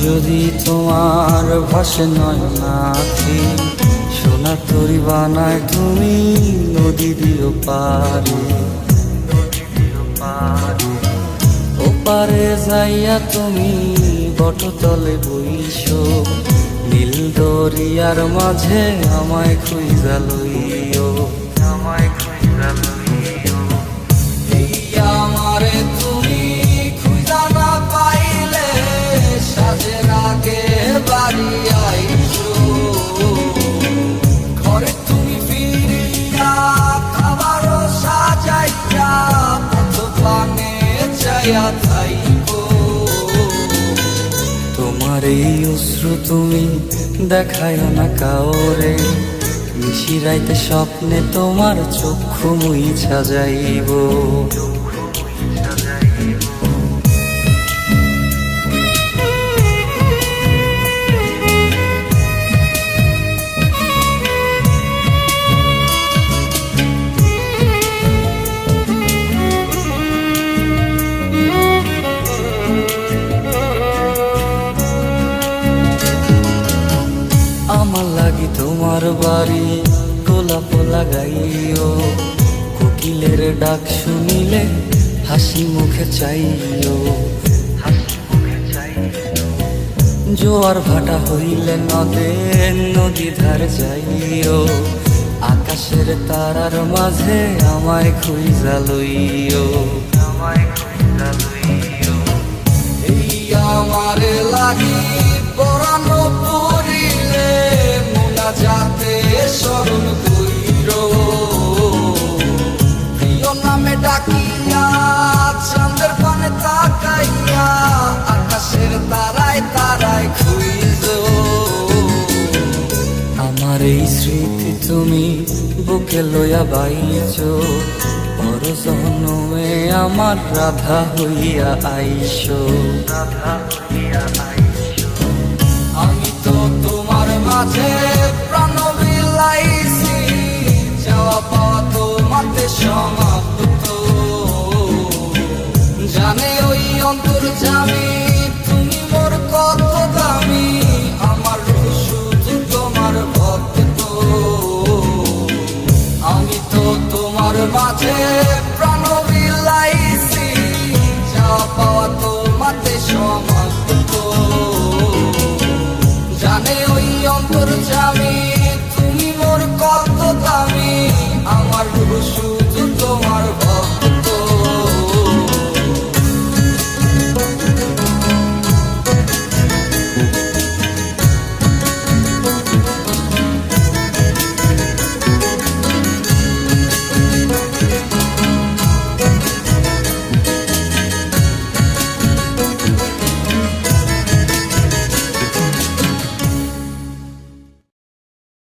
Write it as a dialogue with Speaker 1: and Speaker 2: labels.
Speaker 1: যদি তোমার ভাসে নয়নাথি, সোনা তরি বানায় তুমি নদী দিও পারে। ওপারে যাইয়া তুমি বটতলে বইসো, নীল দরিয়ার মাঝে আমায় খুঁজা লইও, আমায় খুঁজা লইও। এই আমারে তুমি খুঁজা না পাইলে সাজের আগে বাড়ি আইসো, ঘরে তুমি ফিরিয়া খাবারও সাজাইয়া পথ পানে চাইয়া থাইকো। তোমার এই অশ্রু তুমি দেখায় না কাওরে, নিশিরাইতে স্বপ্নে তোমার চক্ষু মুইছা যাইব। আমার লাগি তোমার বাড়ি গোলাপ লাগাইও, কোকিলের ডাক শুনিলে হাসি মুখে চাইও। জোয়ার ভাটা হইলে নদে নদী ধার যাইও, আকাশের তারার মাঝে আমায় খুঁজা লইও, আমায় খুঁজা লইও। এই আমারে লাগি পরানো পড়িলে যাতে স্মরণ কইর, প্রিয় নামে ডাকিয়া চাঁদের পানে তাকাইয়া আকাশের তারায় তারায় খুঁজ। আমার এই স্মৃতি তুমি বুকে লইয়া বাইছ, বড় জন্মে আমার রাধা হইয়া আইস, রাধা হইয়া আইস। আমি তো তোমার মাঝে প্রাণ বিলাইছি, যাওয়া পাওয়া তোমাতে সমাপ্ত। জানে ওই অন্তর্যামী তুমি মোর কত দামি, আমার শুধু তোমার ভক্ত। আমি তো তোমার মাঝে প্রাণ বিলাইছি, যাওয়া পাওয়া তোমাতে সমাপ্ত। জানে ওই অন্তর্যামী